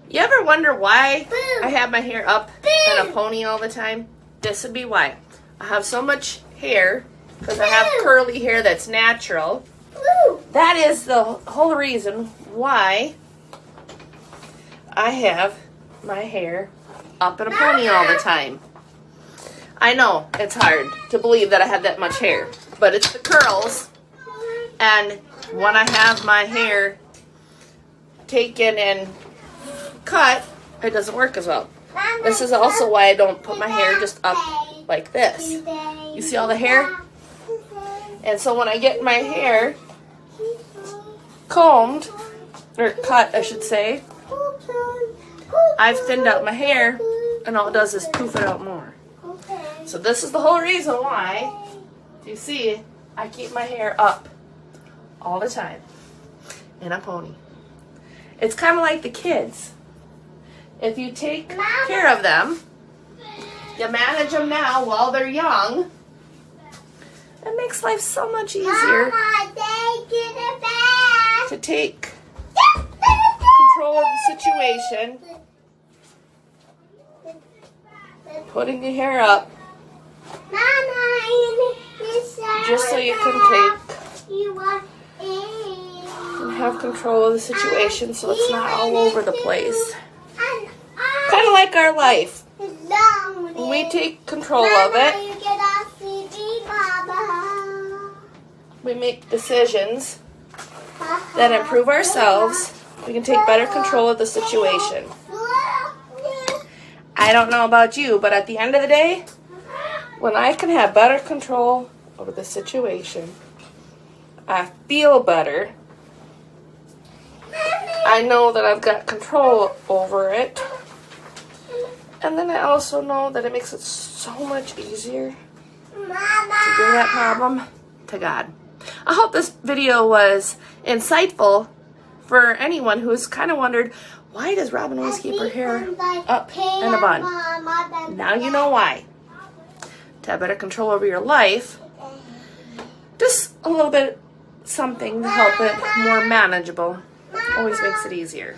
You ever wonder why I have my hair up in a pony all the time? This would be why. I have so much hair because I have curly hair that's natural. That is the whole reason why I have my hair up in a pony all the time. I know it's hard to believe that I have that much hair, but it's the curls. And when I have my hair taken and cut, it doesn't work as well. This is also why I don't put my hair just up like this. You see all the hair? And so when I get my hair combed, or cut I should say, I've thinned out my hair and all it does is poof it out more. So this is the whole reason why, you see, I keep my hair up all the time in a pony. It's kind of like the kids. If you take care of them, you manage them now while they're young, it makes life so much easier to take control of the situation, putting your hair up, just so you can take and have control of the situation so it's not all over the place. Kind of like our life. When we take control of it, we make decisions that improve ourselves. We can take better control of the situation. I don't know about you, but at the end of the day, when I can have better control over the situation, I feel better. I know that I've got control over it. And then I also know that it makes it so much easier to bring that problem to God. I hope this video was insightful for anyone who's kind of wondered, why does Robin always keep her hair up in a bun? Now you know why. To have better control over your life, just a little bit something to help it more manageable always makes it easier.